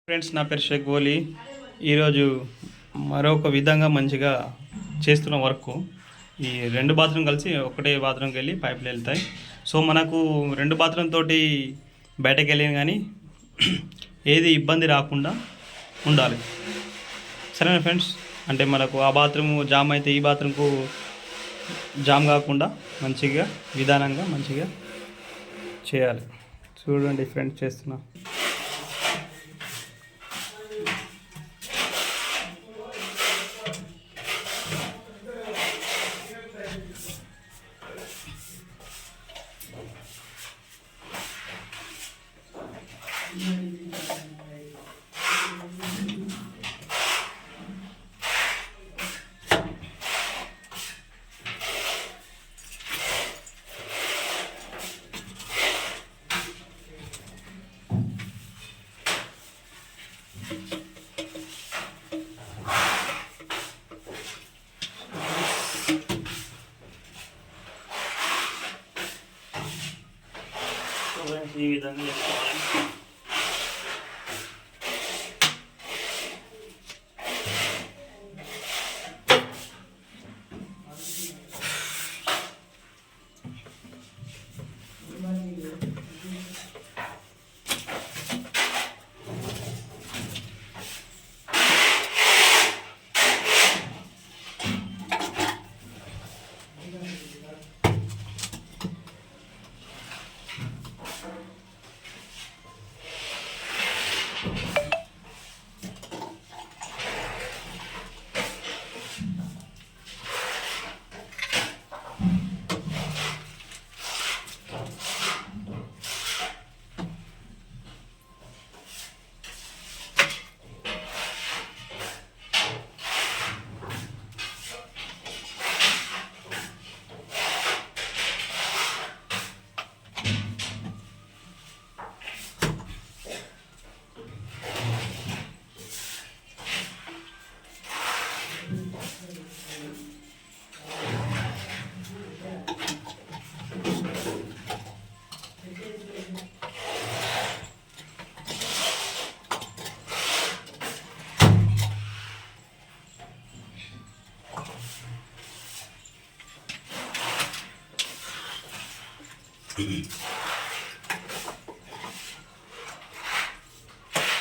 Friends, నా పేరు షేక్ గోలీ. ఈరోజు మరొక విధంగా మంచిగా చేస్తున్న వర్క్. ఈ రెండు బాత్రూమ్ కలిసి ఒకటే బాత్రూమ్కి వెళ్ళి పైపులు వెళ్తాయి. సో మనకు రెండు బాత్రూమ్ తోటి బయటకు వెళ్ళిన కానీ ఏది ఇబ్బంది రాకుండా ఉండాలి. సరేనా ఫ్రెండ్స్? అంటే మనకు ఆ బాత్రూమ్ జామ్ అయితే ఈ బాత్రూమ్కు జామ్ కాకుండా మంచిగా విధానంగా మంచిగా చేయాలి. చూడండి ఫ్రెండ్స్, చేస్తున్నా. ఈ విధంగా చేసుకోవాలి.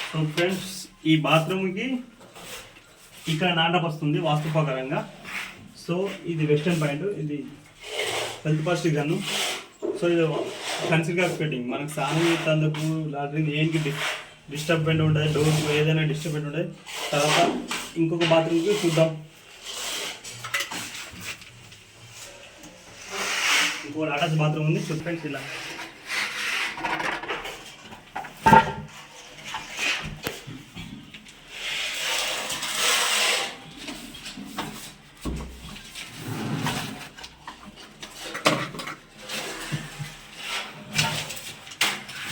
సో ఫ్రెండ్స్, ఈ బాత్రూమ్కి ఇక్కడ నాటప్ వస్తుంది వాస్తు ప్రకారంగా. సో ఇది వెస్టర్న్ పాయింట్, ఇది హెల్త్ పాజిటివ్ గన్ను. సో ఇది కన్సిల్గా ఫిట్టింగ్. మనకు స్నానం చేసేందుకు లాట్రిన్ ఏంటి డిస్టర్బెంట్ ఉంటుంది, డోర్కు ఏదైనా డిస్టర్బెంట్ ఉంటుంది. తర్వాత ఇంకొక బాత్రూమ్కి చూద్దాం. ఇంకొక అటాచ్ బాత్రూమ్ ఉంది. సో ఫ్రెండ్స్, ఇలా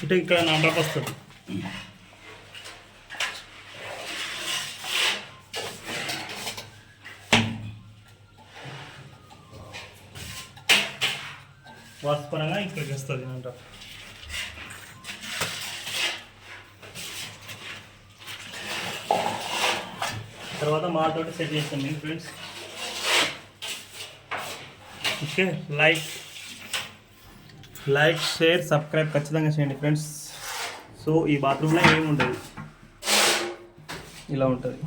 ఇటు ఇక్కడ నాటప్ వస్తుంది. వాస్తుపరంగా ఇక్కడికి వస్తుంది నాటప్. తర్వాత మాతోటి సెట్ చేస్తాం నేను friends. Okay, like share subscribe ఖచ్చితంగా చేయండి ఫ్రెండ్స్. సో ఈ బాత్రూంలో ఏమి ఉంటుంది, ఇలా ఉంటుంది.